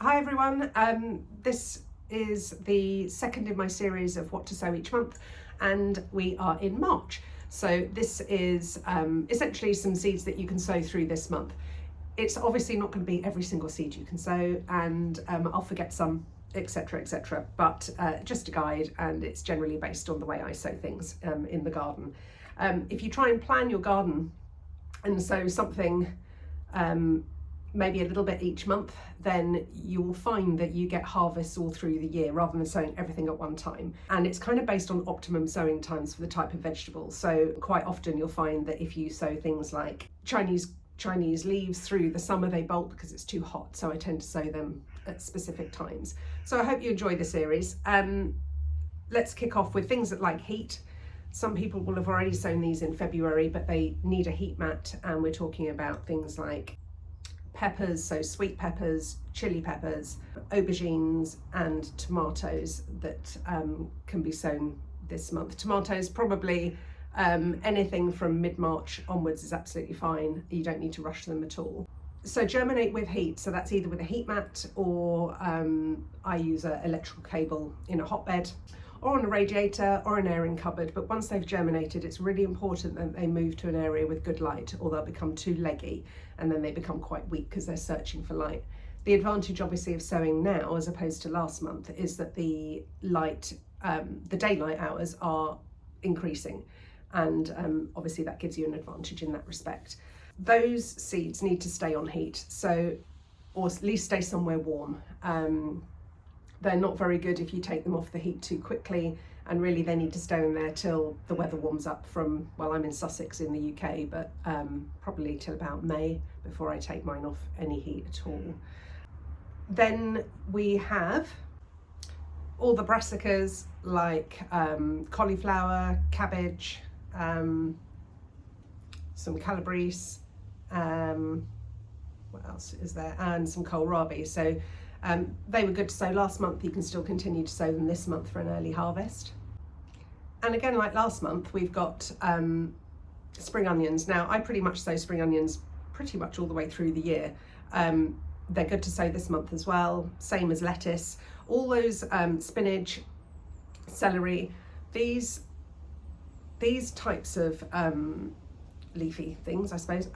Hi everyone, this is the second in my series of what to sow each month, and we are in March. So this is essentially some seeds that you can sow through this month. It's obviously not going to be every single seed you can sow, and I'll forget some, etc, etc, but just a guide, and it's generally based on the way I sow things in the garden. If you try and plan your garden and sow something maybe a little bit each month, then you will find that you get harvests all through the year rather than sowing everything at one time. And it's kind of based on optimum sowing times for the type of vegetables. So quite often you'll find that if you sow things like Chinese leaves through the summer, they bolt because it's too hot. So I tend to sow them at specific times. So I hope you enjoy the series. Let's kick off with things that like heat. Some people will have already sown these in February, but they need a heat mat. And we're talking about things like peppers, so sweet peppers, chili peppers, aubergines and tomatoes that can be sown this month. Tomatoes, probably anything from mid-March onwards is absolutely fine. You don't need to rush them at all. So germinate with heat, so that's either with a heat mat or I use an electrical cable in a hotbed, or on a radiator or an airing cupboard. But once they've germinated, it's really important that they move to an area with good light, or they'll become too leggy and then they become quite weak because they're searching for light. The advantage obviously of sowing now as opposed to last month is that the light, the daylight hours are increasing, and obviously that gives you an advantage in that respect. Those seeds need to stay on heat, so, or at least stay somewhere warm. They're not very good if you take them off the heat too quickly, and really they need to stay in there till the weather warms up from, well, I'm in Sussex in the UK, but probably till about May before I take mine off any heat at all. Then we have all the brassicas like cauliflower, cabbage, some calabrese, what else is there, and some kohlrabi. So they were good to sow last month. You can still continue to sow them this month for an early harvest. And again, like last month, we've got spring onions. Now, I pretty much sow spring onions pretty much all the way through the year. They're good to sow this month as well, same as lettuce. All those spinach, celery, these types of leafy things, I suppose,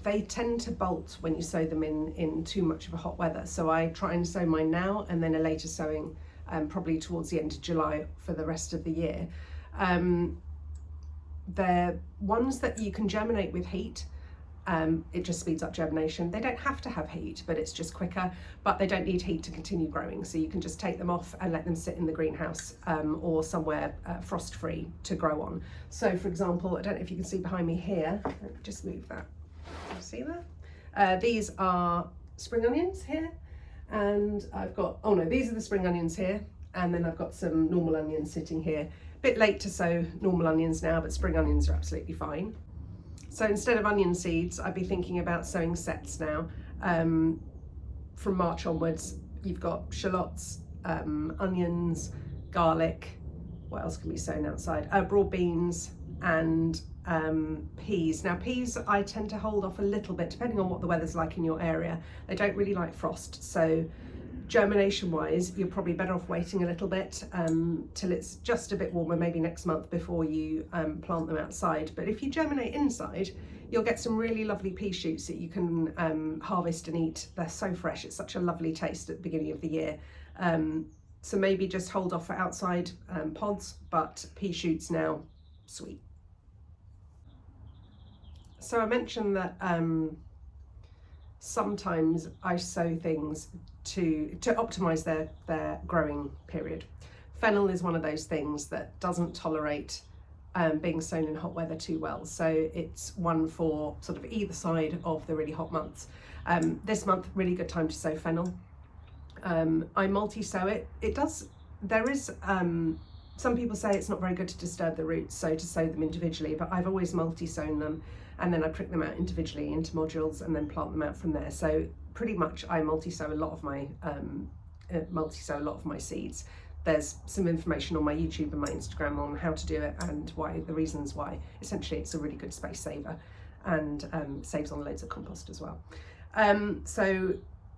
they tend to bolt when you sow them in too much of a hot weather. So I try and sow mine now and then a later sowing probably towards the end of July for the rest of the year. They're ones that you can germinate with heat. It just speeds up germination. They don't have to have heat, but it's just quicker, but they don't need heat to continue growing. So you can just take them off and let them sit in the greenhouse or somewhere frost-free to grow on. So for example, I don't know if you can see behind me here, let me just move that. See that? These are spring onions here, and I've got, oh no, these are the spring onions here, and then I've got some normal onions sitting here. Bit late to sow normal onions now, but spring onions are absolutely fine. So instead of onion seeds, I'd be thinking about sowing sets now. From March onwards, you've got shallots, onions, garlic, what else can be sown outside? Broad beans and peas. Now peas I tend to hold off a little bit depending on what the weather's like in your area. They don't really like frost, so germination wise you're probably better off waiting a little bit till it's just a bit warmer, maybe next month, before you plant them outside. But if you germinate inside, you'll get some really lovely pea shoots that you can harvest and eat. They're so fresh, it's such a lovely taste at the beginning of the year. So maybe just hold off for outside pods, but pea shoots now, sweet. So I mentioned that sometimes I sow things to optimize their growing period. Fennel is one of those things that doesn't tolerate being sown in hot weather too well. So it's one for sort of either side of the really hot months. This month, really good time to sow fennel. I multi-sow it. There is, some people say it's not very good to disturb the roots, so to sow them individually, but I've always multi-sown them, and then I prick them out individually into modules and then plant them out from there. So pretty much I multi-sow a lot of my seeds. There's some information on my YouTube and my Instagram on how to do it and why, the reasons why. Essentially, it's a really good space saver and saves on loads of compost as well. So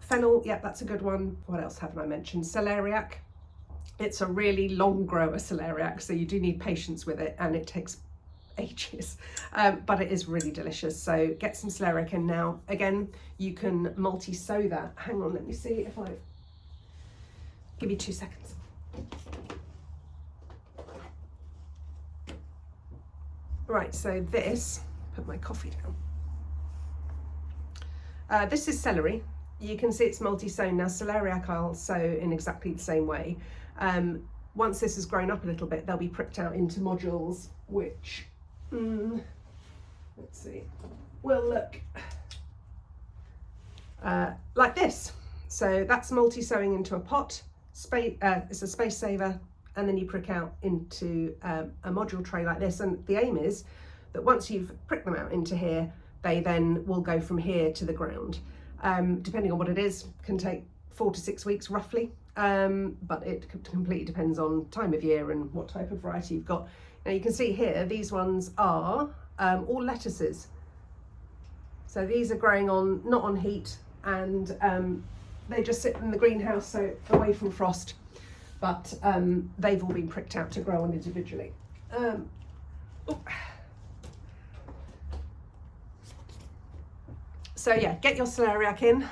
Fennel, yeah, that's a good one. What else haven't I mentioned? Celeriac. It's a really long grower, celeriac, so you do need patience with it, and it takes ages, but it is really delicious. So get some celeriac in now. Again, you can multi-sow that. Hang on, let me see if I... Give me 2 seconds. Right, so this, put my coffee down. This is celery. You can see it's multi-sown. Now celeriac I'll sow in exactly the same way. Once this has grown up a little bit, they'll be pricked out into modules, which, let's see, will look like this. So that's multi-sowing into a pot. It's a space saver, and then you prick out into a module tray like this. And the aim is that once you've pricked them out into here, they then will go from here to the ground. Depending on what it is, can take 4 to 6 weeks roughly, but it completely depends on time of year and what type of variety you've got. Now you can see here, these ones are all lettuces. So these are growing on, not on heat, and they just sit in the greenhouse, so away from frost, but they've all been pricked out to grow on individually. So yeah, get your celeriac in,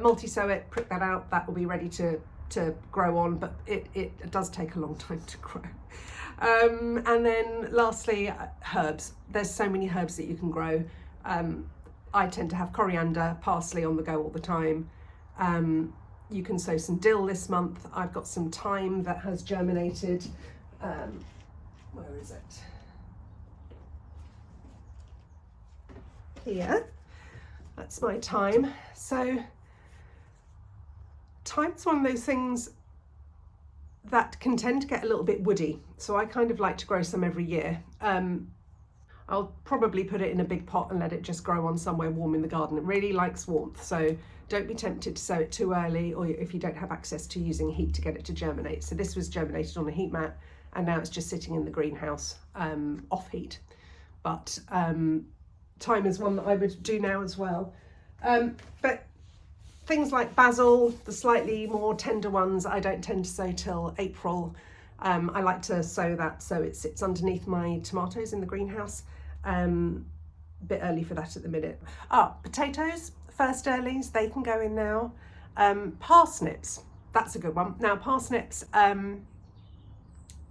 multi-sow it, prick that out, that will be ready to grow on, but it does take a long time to grow. And then lastly, herbs. There's so many herbs that you can grow. I tend to have coriander, parsley on the go all the time. You can sow some dill this month. I've got some thyme that has germinated. Where is it? Here. That's my thyme. So thyme's one of those things that can tend to get a little bit woody. So I kind of like to grow some every year. I'll probably put it in a big pot and let it just grow on somewhere warm in the garden. It really likes warmth, so don't be tempted to sow it too early, or if you don't have access to using heat to get it to germinate. So this was germinated on a heat mat, and now it's just sitting in the greenhouse off heat. But thyme is one that I would do now as well. But things like basil, the slightly more tender ones, I don't tend to sow till April. I like to sow that so it sits underneath my tomatoes in the greenhouse. Bit early for that at the minute. Potatoes, first earlies, they can go in now. Parsnips, that's a good one. Now parsnips,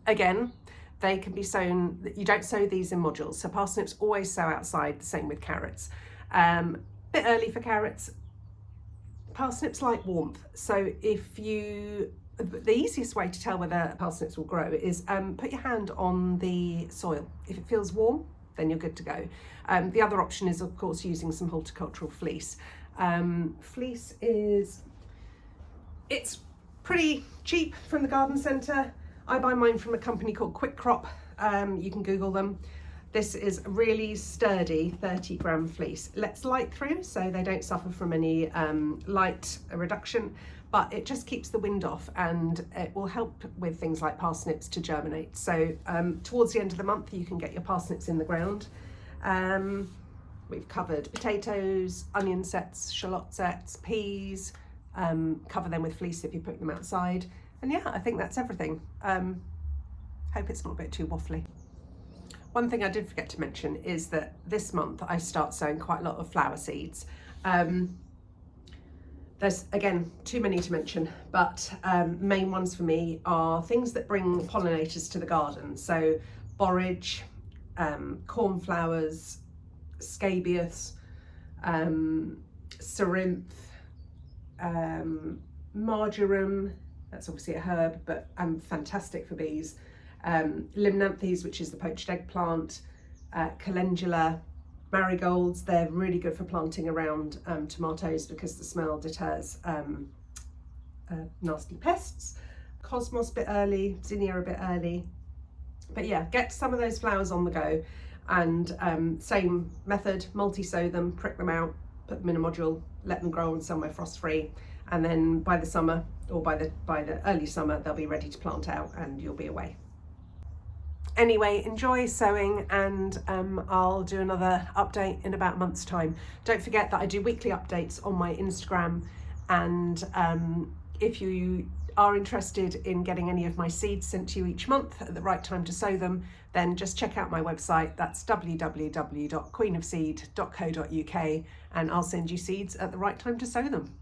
again, they can be sown, you don't sow these in modules. So parsnips always sow outside, the same with carrots. Bit early for carrots. Parsnips like warmth. So the easiest way to tell whether parsnips will grow is put your hand on the soil. If it feels warm, then you're good to go. The other option is, of course, using some horticultural fleece. Fleece it's pretty cheap from the garden centre. I buy mine from a company called Quick Crop. You can Google them. This is really sturdy 30-gram fleece. Lets light through, so they don't suffer from any light reduction, but it just keeps the wind off, and it will help with things like parsnips to germinate. So towards the end of the month, you can get your parsnips in the ground. We've covered potatoes, onion sets, shallot sets, peas. Cover them with fleece if you put them outside. And yeah, I think that's everything. Hope it's not a bit too waffly. One thing I did forget to mention is that this month I start sowing quite a lot of flower seeds. There's, again, too many to mention, but main ones for me are things that bring pollinators to the garden. So borage, cornflowers, scabious, cerinthe, marjoram, that's obviously a herb, but fantastic for bees. Limnanthes, which is the poached eggplant, calendula, marigolds, they're really good for planting around tomatoes because the smell deters nasty pests. Cosmos a bit early, zinnia a bit early. But yeah, get some of those flowers on the go, and same method, multi-sow them, prick them out, put them in a module, let them grow on somewhere frost-free, and then by the summer, or by the early summer, they'll be ready to plant out and you'll be away. Anyway, enjoy sowing, and I'll do another update in about a month's time. Don't forget that I do weekly updates on my Instagram And if you are interested in getting any of my seeds sent to you each month at the right time to sow them, then just check out my website. That's www.queenofseed.co.uk, and I'll send you seeds at the right time to sow them.